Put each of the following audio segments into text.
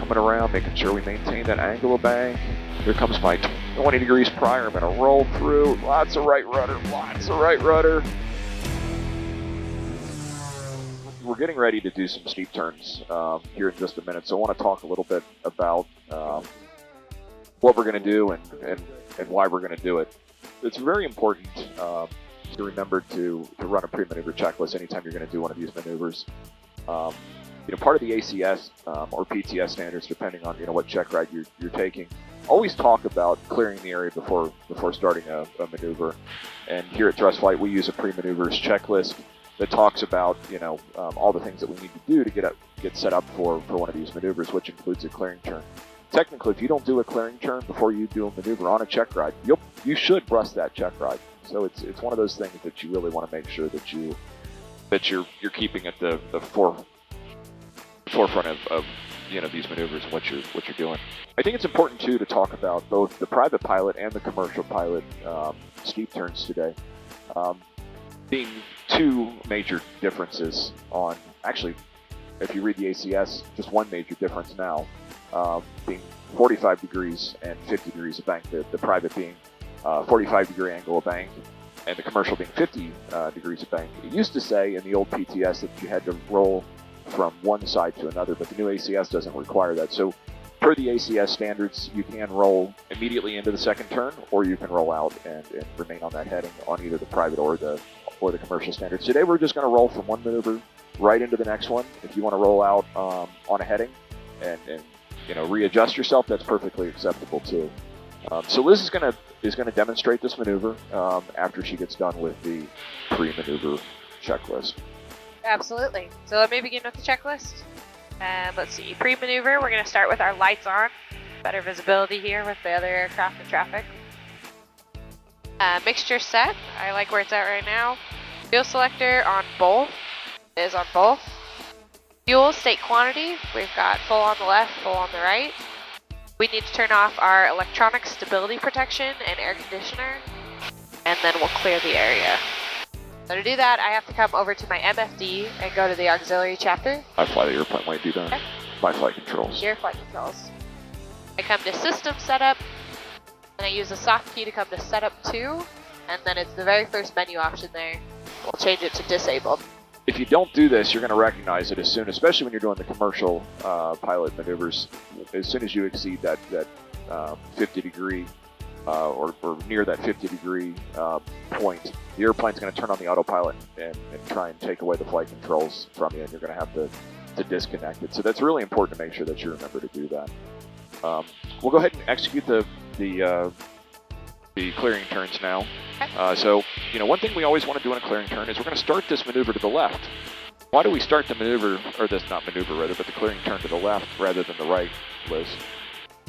coming around, making sure we maintain that angle of bank. Here comes my 20 degrees prior. I'm going to roll through. Lots of right rudder, lots of right rudder. We're getting ready to do some steep turns here in just a minute, so I want to talk a little bit about what we're going to do and why we're going to do it. It's very important to remember to run a pre-maneuver checklist anytime you're going to do one of these maneuvers. Part of the ACS or PTS standards, depending on what check ride you're taking, always talk about clearing the area before starting a maneuver. And here at Thrust Flight, we use a pre-maneuvers checklist that talks about all the things that we need to do to get set up for one of these maneuvers, which includes a clearing turn. Technically, if you don't do a clearing turn before you do a maneuver on a check ride, you should bust that check ride. So it's one of those things that you really want to make sure that you're keeping at the forefront of these maneuvers and what you're doing. I think it's important too to talk about both the private pilot and the commercial pilot steep turns today, being two major differences on, actually, if you read the ACS, just one major difference now, being 45 degrees and 50 degrees of bank, the private being 45 degree angle of bank and the commercial being 50 degrees of bank. It used to say in the old PTS that you had to roll from one side to another, but the new ACS doesn't require that. So per the ACS standards, you can roll immediately into the second turn, or you can roll out and remain on that heading on either the private or the commercial standards. Today we're just going to roll from one maneuver right into the next one. If you want to roll out on a heading and readjust yourself, that's perfectly acceptable too. So Liz is going to demonstrate this maneuver after she gets done with the pre-maneuver checklist. Absolutely. So let me begin with the checklist. Let's see. Pre-maneuver, we're going to start with our lights on. Better visibility here with the other aircraft and traffic. Mixture set. I like where it's at right now. Fuel selector on both. Is on both. Fuel state quantity. We've got full on the left, full on the right. We need to turn off our electronic stability protection and air conditioner. And then we'll clear the area. So to do that, I have to come over to my MFD and go to the auxiliary chapter. I fly the airplane while you do that. Okay. My flight controls. Your flight controls. I come to system setup, and I use the soft key to come to setup 2, and then it's the very first menu option there. We'll change it to disabled. If you don't do this, you're going to recognize it as soon, especially when you're doing the commercial pilot maneuvers, as soon as you exceed that 50 degree or near that 50 degree point, the airplane's going to turn on the autopilot and try and take away the flight controls from you, and you're going to have to disconnect it. So that's really important to make sure that you remember to do that. We'll go ahead and execute the clearing turns now. Okay. So one thing we always want to do in a clearing turn is we're going to start this maneuver to the left. Why do we start the maneuver, or this not maneuver rather, but the clearing turn to the left rather than the right, Liz?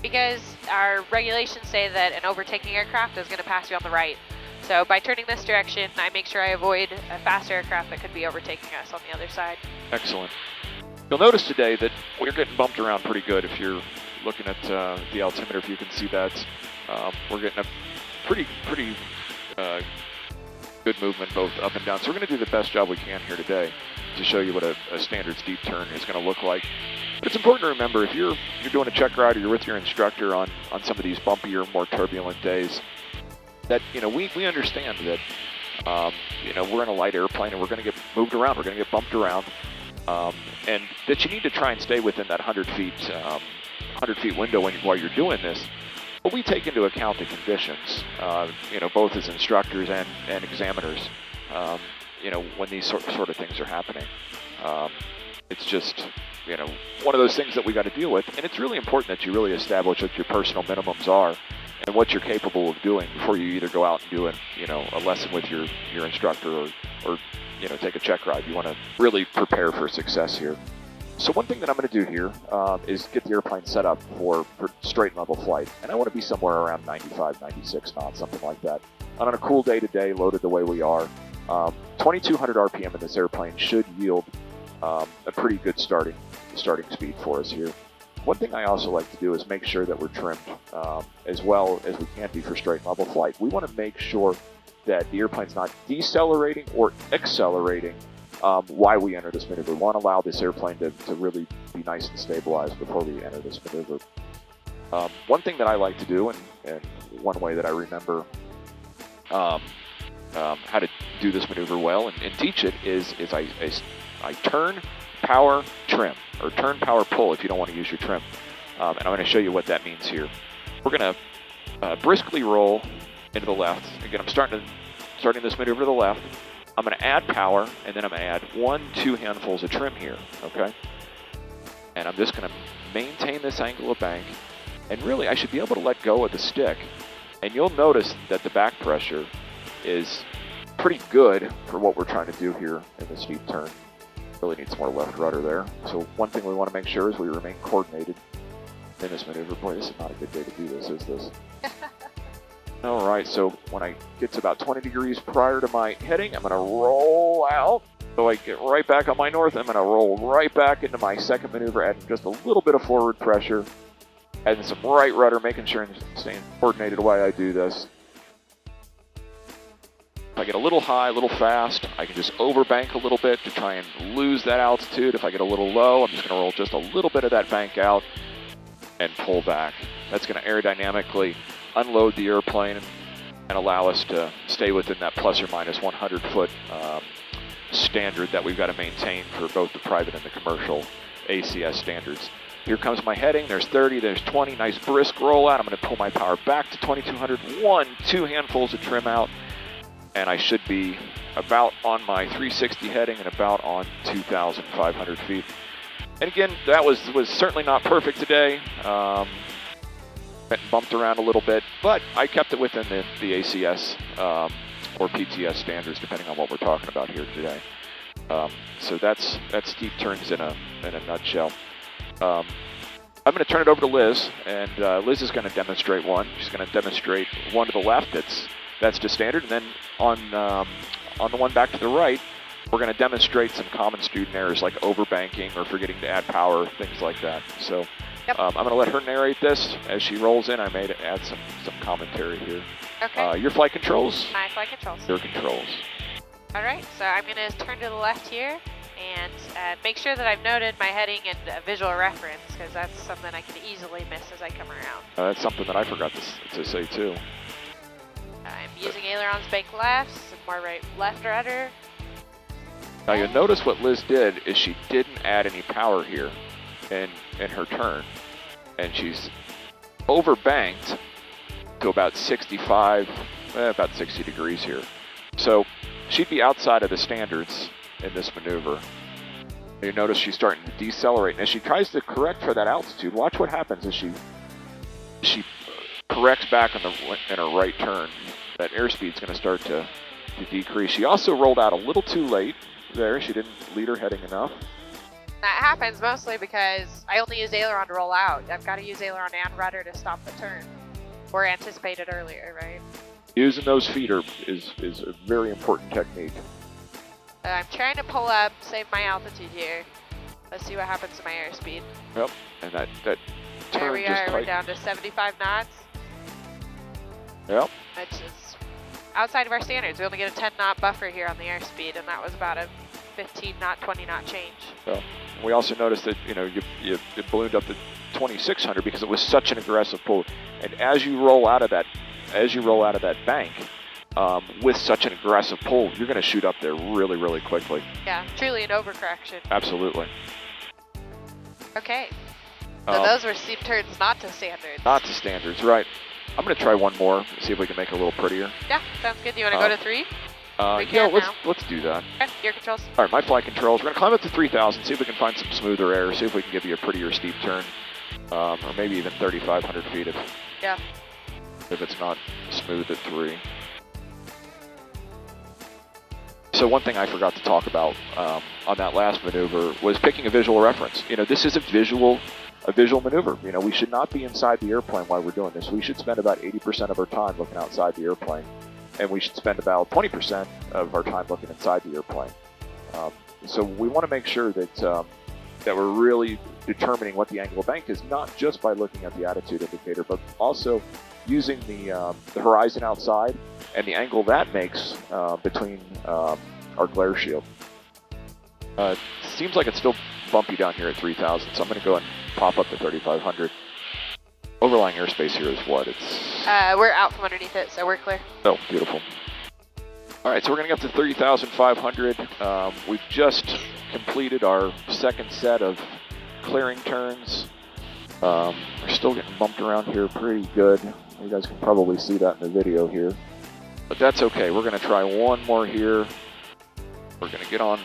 Because our regulations say that an overtaking aircraft is going to pass you on the right. So by turning this direction, I make sure I avoid a fast aircraft that could be overtaking us on the other side. Excellent. You'll notice today that we're getting bumped around pretty good. If you're looking at the altimeter, if you can see that, we're getting a pretty good movement both up and down. So we're going to do the best job we can here today to show you what a standard steep turn is going to look like. But it's important to remember, if you're doing a check ride or you're with your instructor on some of these bumpier, more turbulent days, that we understand that we're in a light airplane and we're going to get moved around, we're going to get bumped around, and that you need to try and stay within that 100 feet window while you're doing this. But we take into account the conditions, both as instructors and examiners, when these sort of things are happening. It's just one of those things that we got to deal with, and it's really important that you really establish what your personal minimums are and what you're capable of doing before you either go out and do a lesson with your instructor or take a check ride. You want to really prepare for success here. So one thing that I'm going to do here is get the airplane set up for straight and level flight, and I want to be somewhere around 95, 96 knots, something like that. On a cool day today, loaded the way we are, 2,200 RPM in this airplane should yield a pretty good starting speed for us here. One thing I also like to do is make sure that we're trimmed as well as we can be for straight level flight. We want to make sure that the airplane's not decelerating or accelerating while we enter this maneuver. We want to allow this airplane to really be nice and stabilized before we enter this maneuver. One thing that I like to do, and one way that I remember how to do this maneuver well and teach it is I turn, power, trim, or turn, power, pull if you don't want to use your trim. And I'm going to show you what that means here. We're going to briskly roll into the left. Again, I'm starting this maneuver to the left. I'm going to add power, and then I'm going to add 1-2 handfuls of trim here, okay? And I'm just going to maintain this angle of bank. And really, I should be able to let go of the stick. And you'll notice that the back pressure is pretty good for what we're trying to do here in this steep turn. Really need some more left rudder there. So one thing we want to make sure is we remain coordinated in this maneuver. Boy, this is not a good day to do this, is this? All right, so when I get to about 20 degrees prior to my heading, I'm going to roll out. So I get right back on my north. I'm going to roll right back into my second maneuver, adding just a little bit of forward pressure, adding some right rudder, making sure I'm staying coordinated while I do this. If I get a little high, a little fast, I can just overbank a little bit to try and lose that altitude. If I get a little low, I'm just going to roll just a little bit of that bank out and pull back. That's going to aerodynamically unload the airplane and allow us to stay within that plus or minus 100 foot standard that we've got to maintain for both the private and the commercial ACS standards. Here comes my heading. There's 30, there's 20, nice brisk rollout. I'm going to pull my power back to 2200, 1-2 handfuls of trim out, and I should be about on my 360 heading and about on 2,500 feet. And again, that was certainly not perfect today. Bumped around a little bit, but I kept it within the ACS or PTS standards, depending on what we're talking about here today. So that's steep turns in a nutshell. I'm going to turn it over to Liz, and Liz is going to demonstrate one. She's going to demonstrate one to the left that's just standard, and then on the one back to the right, we're going to demonstrate some common student errors like overbanking or forgetting to add power, things like that. So. Yep. I'm going to let her narrate this as she rolls in. I may add some commentary here. Okay. Your flight controls? My flight controls. Your controls. All right, so I'm going to turn to the left here and make sure that I've noted my heading and visual reference, because that's something I can easily miss as I come around. That's something that I forgot to say too. I'm using ailerons bank left, some more right left rudder. Now you'll notice what Liz did is she didn't add any power here in her turn, and she's overbanked to about 65, about 60 degrees here. So she'd be outside of the standards in this maneuver. You notice she's starting to decelerate, and as she tries to correct for that altitude, watch what happens as she corrects back in her right turn. That airspeed's going to start to decrease. She also rolled out a little too late there. She didn't lead her heading enough. That happens mostly because I only use aileron to roll out. I've got to use aileron and rudder to stop the turn, or anticipated earlier, right? Using those feet is a very important technique. I'm trying to pull up, save my altitude here. Let's see what happens to my airspeed. Yep, and that turn there we just are, we're down to 75 knots. Yep. Which is outside of our standards. We only get a 10 knot buffer here on the airspeed, and that was about a 15 knot, 20 knot change. Well, we also noticed that you ballooned up to 2,600 because it was such an aggressive pull. And as you roll out of that bank with such an aggressive pull, you're going to shoot up there really, really quickly. Yeah, truly an overcorrection. Absolutely. Okay. So those were steep turns not to standards. Not to standards, right. I'm going to try one more, see if we can make it a little prettier. Yeah, sounds good. Do you want to go to 3? Let's do that. Okay, your controls. All right, my flight controls. We're going to climb up to 3,000, see if we can find some smoother air, see if we can give you a prettier steep turn, or maybe even 3,500 feet if it's not smooth at 3. So one thing I forgot to talk about on that last maneuver was picking a visual reference. This is a visual maneuver. We should not be inside the airplane while we're doing this. We should spend about 80% of our time looking outside the airplane, and we should spend about 20% of our time looking inside the airplane. So we want to make sure that we're really determining what the angle of bank is, not just by looking at the attitude indicator, but also using the horizon outside and the angle that makes between our glare shield. Seems like it's still bumpy down here at 3,000, so I'm going to go and pop up to 3,500. Overlying airspace here is what? It's... we're out from underneath it, so we're clear. Oh, beautiful. All right, so we're going to get up to 30,500. We've just completed our second set of clearing turns. We're still getting bumped around here pretty good. You guys can probably see that in the video here. But that's okay. We're going to try one more here. We're going to get on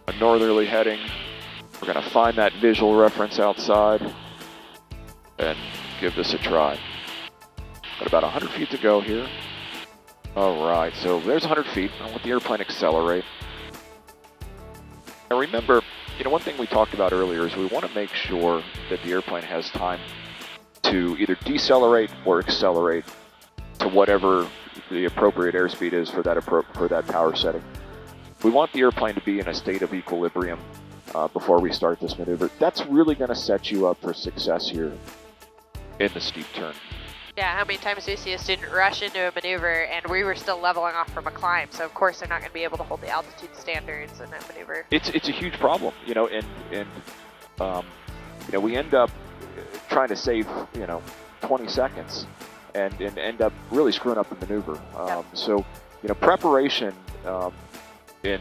a northerly heading. We're going to find that visual reference outside and give this a try. Got about 100 feet to go here. All right, so there's 100 feet. I'll let the airplane accelerate. Now remember, one thing we talked about earlier is we want to make sure that the airplane has time to either decelerate or accelerate to whatever the appropriate airspeed is for that power setting. We want the airplane to be in a state of equilibrium before we start this maneuver. That's really going to set you up for success here in the steep turn. Yeah, how many times do you see a student rush into a maneuver and we were still leveling off from a climb, so of course they're not going to be able to hold the altitude standards in that maneuver. It's a huge problem, and we end up trying to save 20 seconds and end up really screwing up the maneuver. So preparation in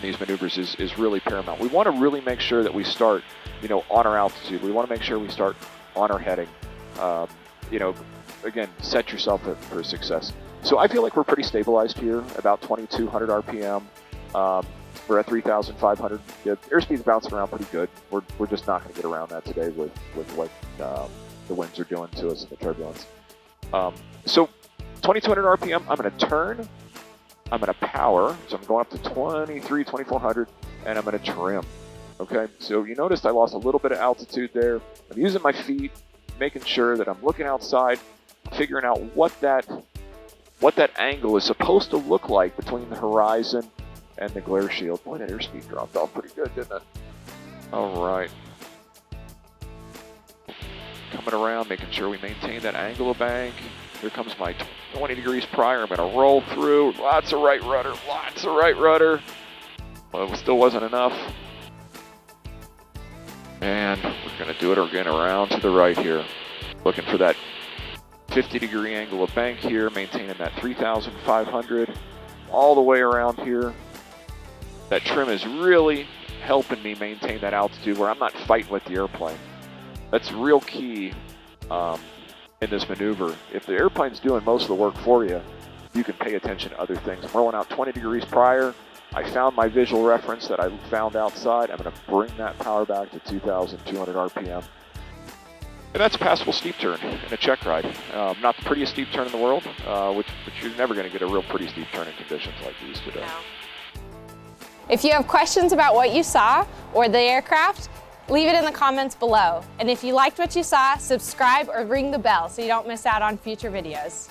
these maneuvers is really paramount. We want to really make sure that we start on our altitude. We want to make sure we start on our heading. Again, set yourself up for success. So I feel like we're pretty stabilized here, about 2,200 RPM. We're at 3,500. The airspeed's bouncing around pretty good. We're just not going to get around that today with what the winds are doing to us in the turbulence. So 2,200 RPM, I'm going to turn. I'm going to power. So I'm going up to 2,400, and I'm going to trim. Okay, so you noticed I lost a little bit of altitude there. I'm using my feet, making sure that I'm looking outside, figuring out what that angle is supposed to look like between the horizon and the glare shield. Boy, that airspeed dropped off pretty good, didn't it? All right. Coming around, making sure we maintain that angle of bank. Here comes my 20 degrees prior. I'm going to roll through. Lots of right rudder. Well, it still wasn't enough. And we're going to do it again around to the right here. Looking for that 50-degree angle of bank here, maintaining that 3,500 all the way around here. That trim is really helping me maintain that altitude where I'm not fighting with the airplane. That's real key in this maneuver. If the airplane's doing most of the work for you, you can pay attention to other things. I'm rolling out 20 degrees prior. I found my visual reference that I found outside. I'm going to bring that power back to 2,200 RPM. And that's a passable steep turn in a check ride. Not the prettiest steep turn in the world, which you're never going to get a real pretty steep turn in conditions like these today. No. If you have questions about what you saw or the aircraft, leave it in the comments below. And if you liked what you saw, subscribe or ring the bell so you don't miss out on future videos.